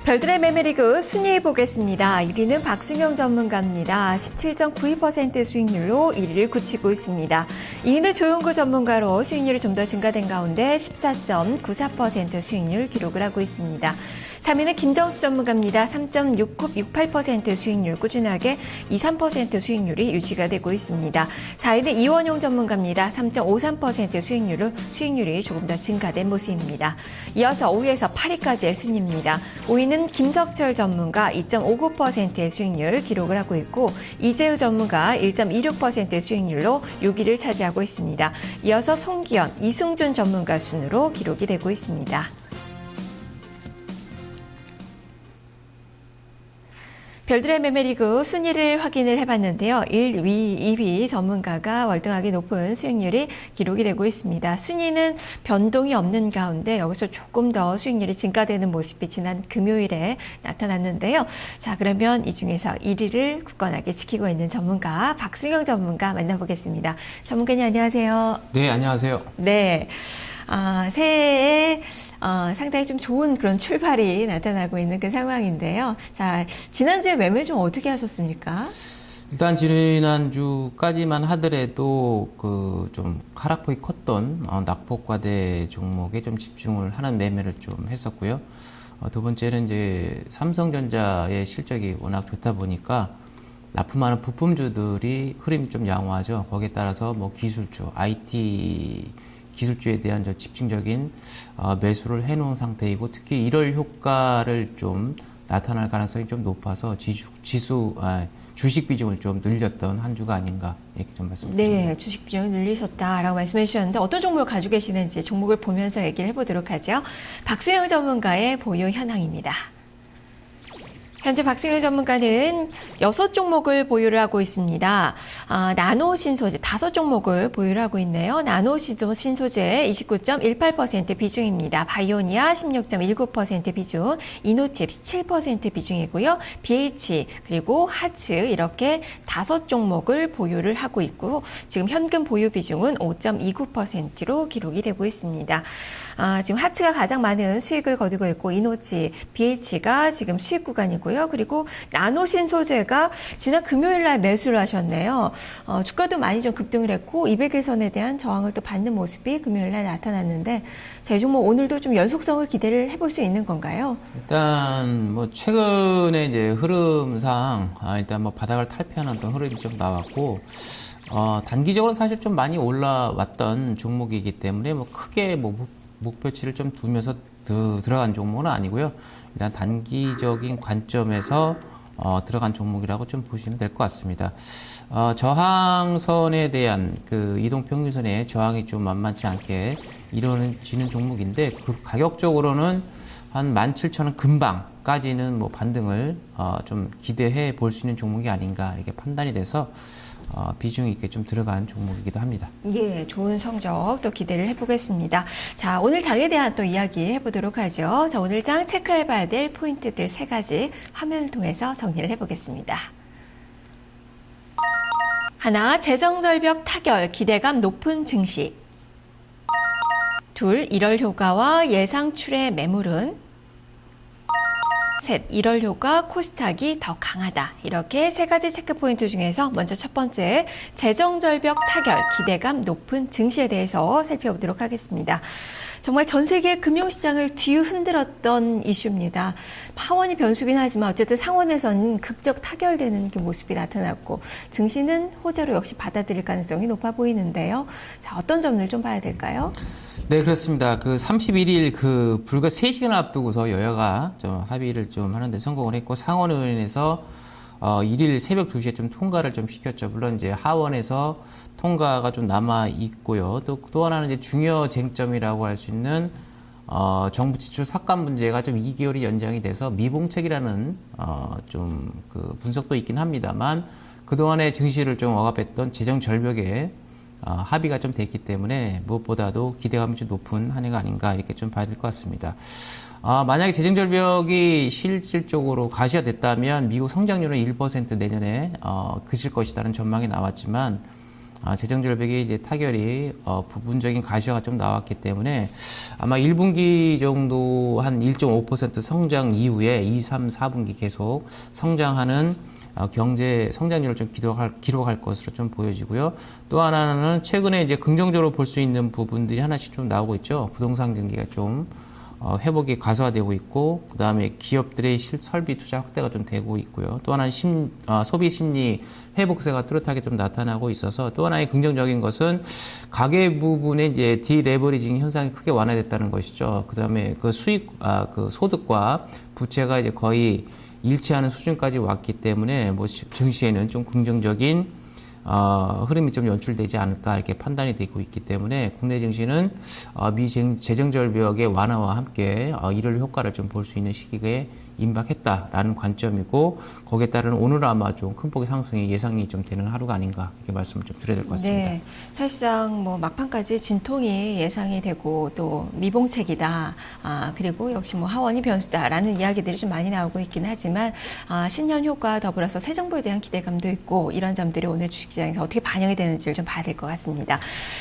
별들의 매매리그 순위 보겠습니다. 1위는 박승영 전문가입니다. 17.92% 수익률로 1위를 굳히고 있습니다. 2위는 조용구 전문가로 수익률이 좀 더 증가된 가운데 14.94% 수익률 기록을 하고 있습니다. 3위는 김정수 전문가입니다. 3.6968% 수익률, 꾸준하게 2~3% 수익률이 유지가 되고 있습니다. 4위는 이원용 전문가입니다. 3.53% 수익률이 조금 더 증가된 모습입니다. 이어서 5위에서 8위까지의 순위입니다. 5위는 김석철 전문가 2.59%의 수익률 기록을 하고 있고, 이재우 전문가 1.26%의 수익률로 6위를 차지하고 있습니다. 이어서 송기현, 이승준 전문가 순으로 기록이 되고 있습니다. 별들의 매매리그 순위를 확인을 해봤는데요. 1위, 2위 전문가가 월등하게 높은 수익률이 기록이 되고 있습니다. 순위는 변동이 없는 가운데 여기서 조금 더 수익률이 증가되는 모습이 지난 금요일에 나타났는데요. 자, 그러면 이 중에서 1위를 굳건하게 지키고 있는 전문가 박승영 전문가 만나보겠습니다. 전문가님 안녕하세요. 네, 안녕하세요. 네, 새해에 상당히 좀 좋은 그런 출발이 나타나고 있는 그 상황인데요. 자, 지난주에 매매 좀 어떻게 하셨습니까? 일단 지난주까지만 하더라도 그 좀 하락폭이 컸던 낙폭과대 종목에 좀 집중을 하는 매매를 좀 했었고요. 두 번째는 이제 삼성전자의 실적이 워낙 좋다 보니까 납품하는 부품주들이 흐름이 좀 양호하죠. 거기에 따라서 뭐 기술주, IT 기술주에 대한 좀 집중적인 매수를 해놓은 상태이고, 특히 1월 효과를 좀 나타날 가능성이 좀 높아서 주식 비중을 좀 늘렸던 한 주가 아닌가 이렇게 좀 말씀드립니다. 네, 주식 비중을 늘리셨다라고 말씀해 주셨는데 어떤 종목을 가지고 계시는지 종목을 보면서 얘기를 해보도록 하죠. 박승영 전문가의 보유 현황입니다. 현재 박승영 전문가는 6종목을 보유를 하고 있습니다. 나노 신소재 5종목을 보유를 하고 있네요. 나노 신소재 29.18% 비중입니다. 바이오니아 16.19% 비중, 이노칩 17% 비중이고요. BH 그리고 하츠 이렇게 5종목을 보유를 하고 있고, 지금 현금 보유 비중은 5.29%로 기록이 되고 있습니다. 지금 하츠가 가장 많은 수익을 거두고 있고, 이노칩, BH가 지금 수익 구간이고요. 그리고 나노 신소재가 지난 금요일 날 매수를 하셨네요. 주가도 많이 좀 급등을 했고 200일선에 대한 저항을 또 받는 모습이 금요일 날 나타났는데, 자, 이 종목 오늘도 좀 연속성을 기대를 해볼 수 있는 건가요? 일단 뭐 최근에 이제 흐름상 일단 뭐 바닥을 탈피하는 어떤 흐름이 좀 나왔고, 단기적으로 사실 좀 많이 올라왔던 종목이기 때문에 뭐 크게 뭐 목표치를 좀 두면서 들어간 종목은 아니고요. 일단 단기적인 관점에서 들어간 종목이라고 좀 보시면 될 것 같습니다. 저항선에 대한 그 이동평균선의 저항이 좀 만만치 않게 이루어지는 종목인데, 그 가격적으로는 한 17,000원 근방까지는 뭐 반등을 좀 기대해 볼 수 있는 종목이 아닌가 이렇게 판단이 돼서 비중 있게 좀 들어간 종목이기도 합니다. 예, 좋은 성적 또 기대를 해보겠습니다. 자, 오늘 장에 대한 또 이야기 해보도록 하죠. 자, 오늘 장 체크해봐야 될 포인트들 3가지 화면을 통해서 정리를 해보겠습니다. 하나, 재정절벽 타결, 기대감 높은 증시. 둘, 1월 효과와 예상 출해 매물은. 셋, 1월 효과 코스닥이 더 강하다. 이렇게 3가지 체크포인트 중에서 먼저 첫 번째, 재정절벽 타결, 기대감 높은 증시에 대해서 살펴보도록 하겠습니다. 정말 전 세계 금융시장을 뒤흔들었던 이슈입니다. 하원이 변수긴 하지만 어쨌든 상원에서는 극적 타결되는 그 모습이 나타났고, 증시는 호재로 역시 받아들일 가능성이 높아 보이는데요. 자, 어떤 점을 좀 봐야 될까요? 네, 그렇습니다. 그 31일 그 불과 3시간 앞두고서 여야가 좀 합의를 좀 하는데 성공을 했고, 상원의원에서 1일 새벽 2시에 좀 통과를 좀 시켰죠. 물론 이제 하원에서 통과가 좀 남아 있고요. 또 하나는 이제 중요 쟁점이라고 할 수 있는 정부 지출 삭감 문제가 좀 2개월이 연장이 돼서 미봉책이라는 좀 그 분석도 있긴 합니다만, 그동안에 증시를 좀 억압했던 재정 절벽에 합의가 좀 됐기 때문에 무엇보다도 기대감이 좀 높은 한 해가 아닌가 이렇게 좀 봐야 될 것 같습니다. 만약에 재정절벽이 실질적으로 가시화됐다면 미국 성장률은 1% 내년에 그칠 것이라는 전망이 나왔지만 재정절벽이 이제 타결이 부분적인 가시화가 좀 나왔기 때문에 아마 1분기 정도 한 1.5% 성장 이후에 2, 3, 4분기 계속 성장하는 경제 성장률을 좀 기록할 것으로 좀 보여지고요. 또 하나는 최근에 이제 긍정적으로 볼 수 있는 부분들이 하나씩 좀 나오고 있죠. 부동산 경기가 좀 회복이 가소화되고 있고, 그 다음에 기업들의 설비 투자 확대가 좀 되고 있고요. 또 하나는 소비 심리 회복세가 뚜렷하게 좀 나타나고 있어서 또 하나의 긍정적인 것은 가계 부분에 이제 디레버리징 현상이 크게 완화됐다는 것이죠. 그 다음에 그 그 소득과 부채가 이제 거의 일치하는 수준까지 왔기 때문에 뭐 증시에는 좀 긍정적인 흐름이 좀 연출되지 않을까 이렇게 판단이 되고 있기 때문에 국내 증시는 미 재정절벽의 완화와 함께 이럴 효과를 좀 볼 수 있는 시기에 임박했다라는 관점이고, 거기에 따른 오늘 아마 좀 큰 폭의 상승이 예상이 좀 되는 하루가 아닌가 이렇게 말씀을 좀 드려야 될 것 같습니다. 네, 사실상 뭐 막판까지 진통이 예상이 되고 또 미봉책이다. 그리고 역시 뭐 하원이 변수다라는 이야기들이 좀 많이 나오고 있긴 하지만 신년 효과 더불어서 새 정부에 대한 기대감도 있고, 이런 점들이 오늘 주식시장에서 어떻게 반영이 되는지를 좀 봐야 될 것 같습니다.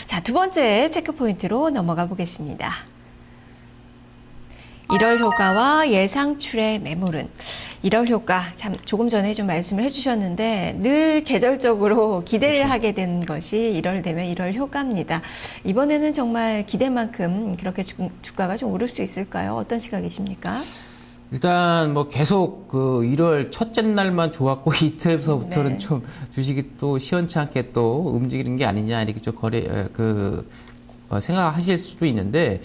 자, 두 번째 체크 포인트로 넘어가 보겠습니다. 1월 효과와 예상 출의 매물은, 1월 효과 참 조금 전에 좀 말씀을 해주셨는데 늘 계절적으로 기대를 그렇죠. 하게 된 것이 1월 되면 1월 효과입니다. 이번에는 정말 기대만큼 그렇게 주가가 좀 오를 수 있을까요? 어떤 시각이십니까? 일단 뭐 계속 그 1월 첫째 날만 좋았고 이때부터는 네. 좀 주식이 또 시원치 않게 또 움직이는 게 아니냐 이렇게 좀 생각하실 수도 있는데,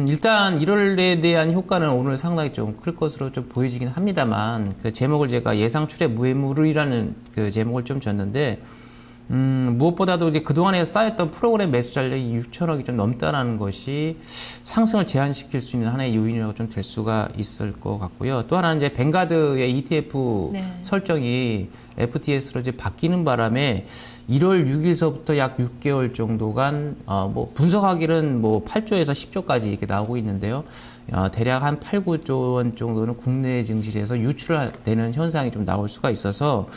일단 1월에 대한 효과는 오늘 상당히 좀 클 것으로 좀 보여지긴 합니다만, 그 제목을 제가 예상 출의 무해무르이라는 그 제목을 좀 줬는데, 무엇보다도 이제 그동안에 쌓였던 프로그램 매수 잔량이 6천억이 좀 넘다라는 것이 상승을 제한시킬 수 있는 하나의 요인이라고 좀 될 수가 있을 것 같고요. 또 하나는 이제 뱅가드의 ETF 네. 설정이 FTS로 이제 바뀌는 바람에 1월 6일서부터 약 6개월 정도간 뭐 분석하기는 뭐 8조에서 10조까지 이렇게 나오고 있는데요. 대략 한 8, 9조 원 정도는 국내 증시에서 유출되는 현상이 좀 나올 수가 있어서,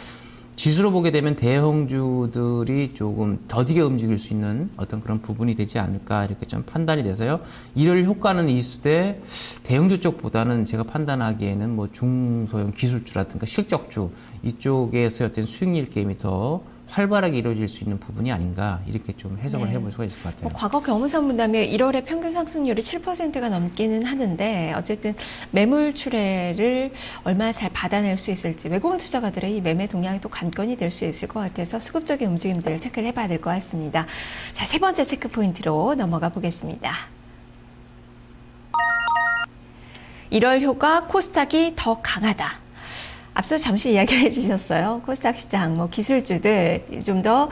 지수로 보게 되면 대형주들이 조금 더디게 움직일 수 있는 어떤 그런 부분이 되지 않을까 이렇게 좀 판단이 돼서요. 이럴 효과는 있을 대형주 쪽보다는 제가 판단하기에는 뭐 중소형 기술주라든가 실적주 이쪽에서 어떤 수익률 게임이 더 활발하게 이루어질 수 있는 부분이 아닌가 이렇게 좀 해석을 해볼 수가 있을 것 같아요. 과거 경험상 본다면 1월에 평균 상승률이 7%가 넘기는 하는데, 어쨌든 매물 출회를 얼마나 잘 받아낼 수 있을지 외국인 투자가들의 이 매매 동향이 또 관건이 될 수 있을 것 같아서 수급적인 움직임들을 체크를 해봐야 될 것 같습니다. 자, 세 번째 체크 포인트로 넘어가 보겠습니다. 1월 효과 코스닥이 더 강하다. 앞서 잠시 이야기를 해주셨어요. 코스닥 시장, 뭐 기술주들 좀 더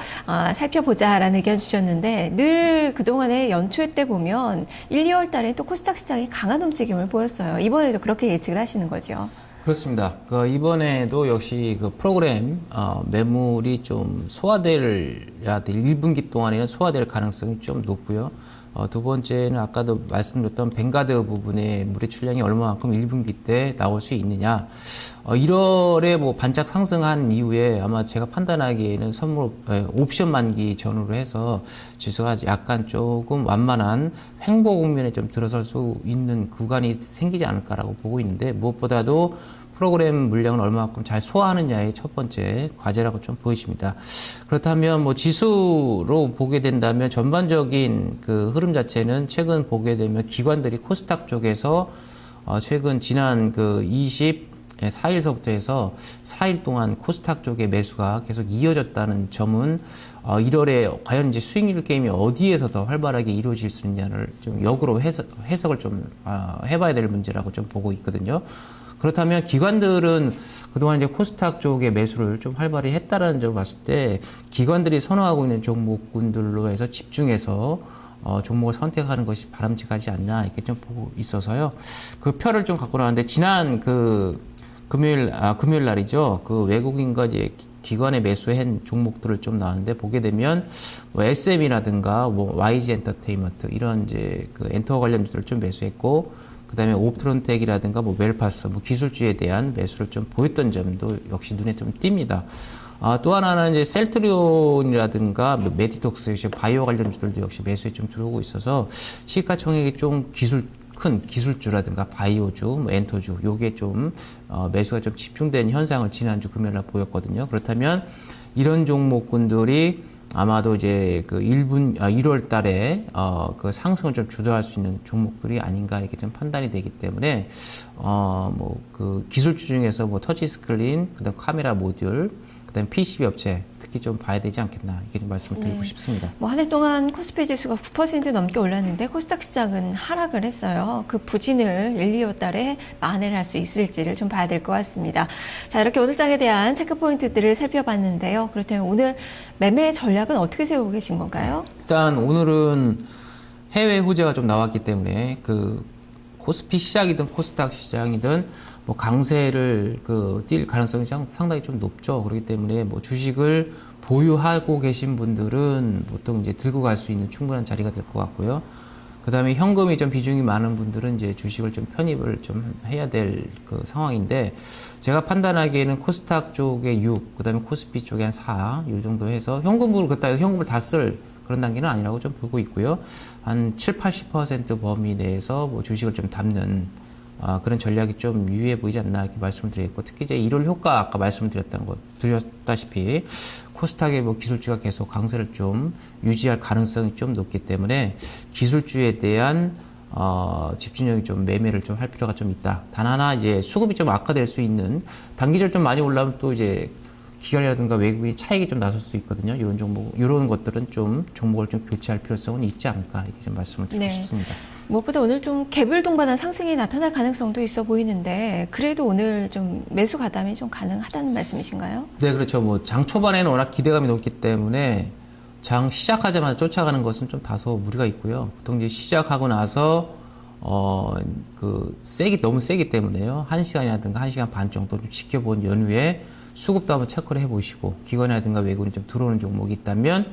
살펴보자라는 의견 주셨는데, 늘 그동안에 연초에 때 보면 1, 2월 달에 또 코스닥 시장이 강한 움직임을 보였어요. 이번에도 그렇게 예측을 하시는 거죠? 그렇습니다. 이번에도 역시 그 프로그램 매물이 좀 소화돼야 될 1분기 동안에는 소화될 가능성이 좀 높고요. 두 번째는 아까도 말씀드렸던 뱅가드 부분의 물의 출량이 얼마만큼 1분기 때 나올 수 있느냐. 1월에 뭐 반짝 상승한 이후에 아마 제가 판단하기에는 옵션 만기 전후로 해서 지수가 약간 조금 완만한 횡보 국면에 좀 들어설 수 있는 구간이 생기지 않을까라고 보고 있는데, 무엇보다도 프로그램 물량을 얼마만큼 잘 소화하느냐의 첫 번째 과제라고 좀 보이십니다. 그렇다면 뭐 지수로 보게 된다면 전반적인 그 흐름 자체는 최근 보게 되면 기관들이 코스닥 쪽에서 최근 지난 그 24일서부터 해서 4일 동안 코스닥 쪽의 매수가 계속 이어졌다는 점은 1월에 과연 이제 수익률 게임이 어디에서 더 활발하게 이루어질 수 있냐를 좀 역으로 해석을 좀 해봐야 될 문제라고 좀 보고 있거든요. 그렇다면 기관들은 그동안 이제 코스닥 쪽의 매수를 좀 활발히 했다라는 점을 봤을 때, 기관들이 선호하고 있는 종목군들로 해서 집중해서 종목을 선택하는 것이 바람직하지 않나 이렇게 좀 보고 있어서요. 그 표를 좀 갖고 나왔는데, 지난 그 금요일 날이죠. 그 외국인과 이제 기관에 매수한 종목들을 좀 나왔는데 보게 되면 뭐 SM이라든가 뭐 YG 엔터테인먼트 이런 이제 그 엔터 관련주들을 좀 매수했고 그다음에 옵트론텍이라든가 뭐 웰파스 뭐 기술주에 대한 매수를 좀 보였던 점도 역시 눈에 좀 띕니다. 또 하나는 이제 셀트리온이라든가 메디톡스 역시 바이오 관련주들도 역시 매수에 좀 들어오고 있어서 시가총액이 좀 큰 기술주라든가 바이오주, 뭐 엔터주 요게 좀 매수가 좀 집중된 현상을 지난주 금요일날 보였거든요. 그렇다면 이런 종목군들이 아마도 이제 그 1월 달에 그 상승을 좀 주도할 수 있는 종목들이 아닌가 이렇게 좀 판단이 되기 때문에 뭐 그 기술주 중에서 뭐 터치 스크린, 그다음 카메라 모듈, 그다음 PCB 업체 특히 좀 봐야 되지 않겠나 이렇게 좀 말씀을 드리고 싶습니다. 뭐 한 해 동안 코스피 지수가 9% 넘게 올랐는데 코스닥 시장은 하락을 했어요. 그 부진을 1, 2월 달에 만회를 할 수 있을지를 좀 봐야 될 것 같습니다. 자, 이렇게 오늘 장에 대한 체크 포인트들을 살펴봤는데요. 그렇다면 오늘 매매 전략은 어떻게 세우고 계신 건가요? 일단 오늘은 해외 호재가 좀 나왔기 때문에 그 코스피 시장이든 코스닥 시장이든 뭐 강세를 뛸 가능성이 상당히 좀 높죠. 그렇기 때문에 뭐 주식을 보유하고 계신 분들은 보통 이제 들고 갈 수 있는 충분한 자리가 될 것 같고요. 그 다음에 현금이 좀 비중이 많은 분들은 이제 주식을 좀 편입을 좀 해야 될 그 상황인데 제가 판단하기에는 코스닥 쪽에 6, 그 다음에 코스피 쪽에 한 4, 이 정도 해서 현금으로 그따위 현금을 다 쓸 그런 단계는 아니라고 좀 보고 있고요. 한 7, 80% 범위 내에서 뭐 주식을 좀 담는 그런 전략이 좀 유의해 보이지 않나 이렇게 말씀을 드렸고 특히 이제 1월 효과 아까 드렸다시피 코스닥의 뭐 기술주가 계속 강세를 좀 유지할 가능성이 좀 높기 때문에 기술주에 대한 집중력이 좀 매매를 좀 할 필요가 좀 있다. 단 하나 이제 수급이 좀 악화될 수 있는 단기적으로 좀 많이 올라오면 또 이제 기관이라든가 외국인이 차익이 좀 나설 수 있거든요. 이런 종목, 이런 것들은 좀 종목을 좀 교체할 필요성은 있지 않을까 이렇게 좀 말씀을 드리고 싶습니다. 무엇보다 오늘 좀 개별 동반한 상승이 나타날 가능성도 있어 보이는데 그래도 오늘 좀 매수 가담이 좀 가능하다는 말씀이신가요? 네, 그렇죠. 뭐 장 초반에는 워낙 기대감이 높기 때문에 장 시작하자마자 쫓아가는 것은 좀 다소 무리가 있고요. 보통 이제 시작하고 나서 너무 세기 때문에요. 1시간이라든가 1시간 반 정도 좀 지켜본 연후에 수급도 한번 체크를 해보시고 기관이라든가 외국인이 좀 들어오는 종목이 있다면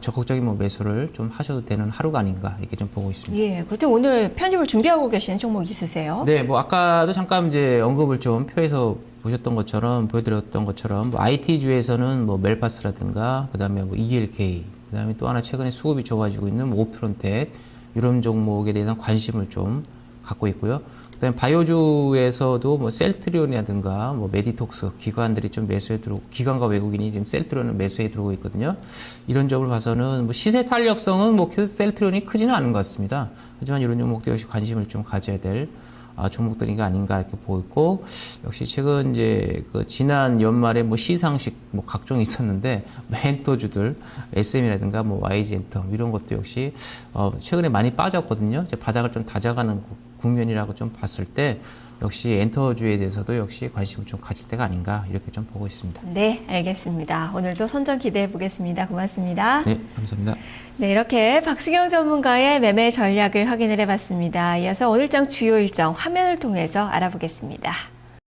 적극적인 뭐 매수를 좀 하셔도 되는 하루가 아닌가 이렇게 좀 보고 있습니다. 예, 그렇다면 오늘 편입을 준비하고 계시는 종목 있으세요? 네, 뭐 아까도 잠깐 이제 언급을 좀 표에서 보여드렸던 것처럼 뭐 IT주에서는 뭐 멜파스라든가 그다음에 뭐 ELK, 그다음에 또 하나 최근에 수급이 좋아지고 있는 뭐 옵트론텍 이런 종목에 대해서 관심을 좀 갖고 있고요. 그다음에 바이오주에서도 뭐 셀트리온이라든가 뭐 메디톡스 기관들이 좀 매수에 들어오고 기관과 외국인이 지금 셀트리온을 매수에 들어오고 있거든요. 이런 점을 봐서는 뭐 시세 탄력성은 뭐 셀트리온이 크지는 않은 것 같습니다. 하지만 이런 종목들 역시 관심을 좀 가져야 될 종목들인가 아닌가 이렇게 보이고 역시 최근 이제 그 지난 연말에 뭐 시상식 뭐 각종 있었는데 엔터주들 SM이라든가 뭐 YG 엔터 이런 것도 역시 최근에 많이 빠졌거든요. 이제 바닥을 좀 다져가는 국면이라고 좀 봤을 때 역시 엔터주에 대해서도 역시 관심을 좀 가질 때가 아닌가 이렇게 좀 보고 있습니다. 네, 알겠습니다. 오늘도 선전 기대해 보겠습니다. 고맙습니다. 네, 감사합니다. 네, 이렇게 박수경 전문가의 매매 전략을 확인을 해봤습니다. 이어서 오늘장 주요 일정 화면을 통해서 알아보겠습니다.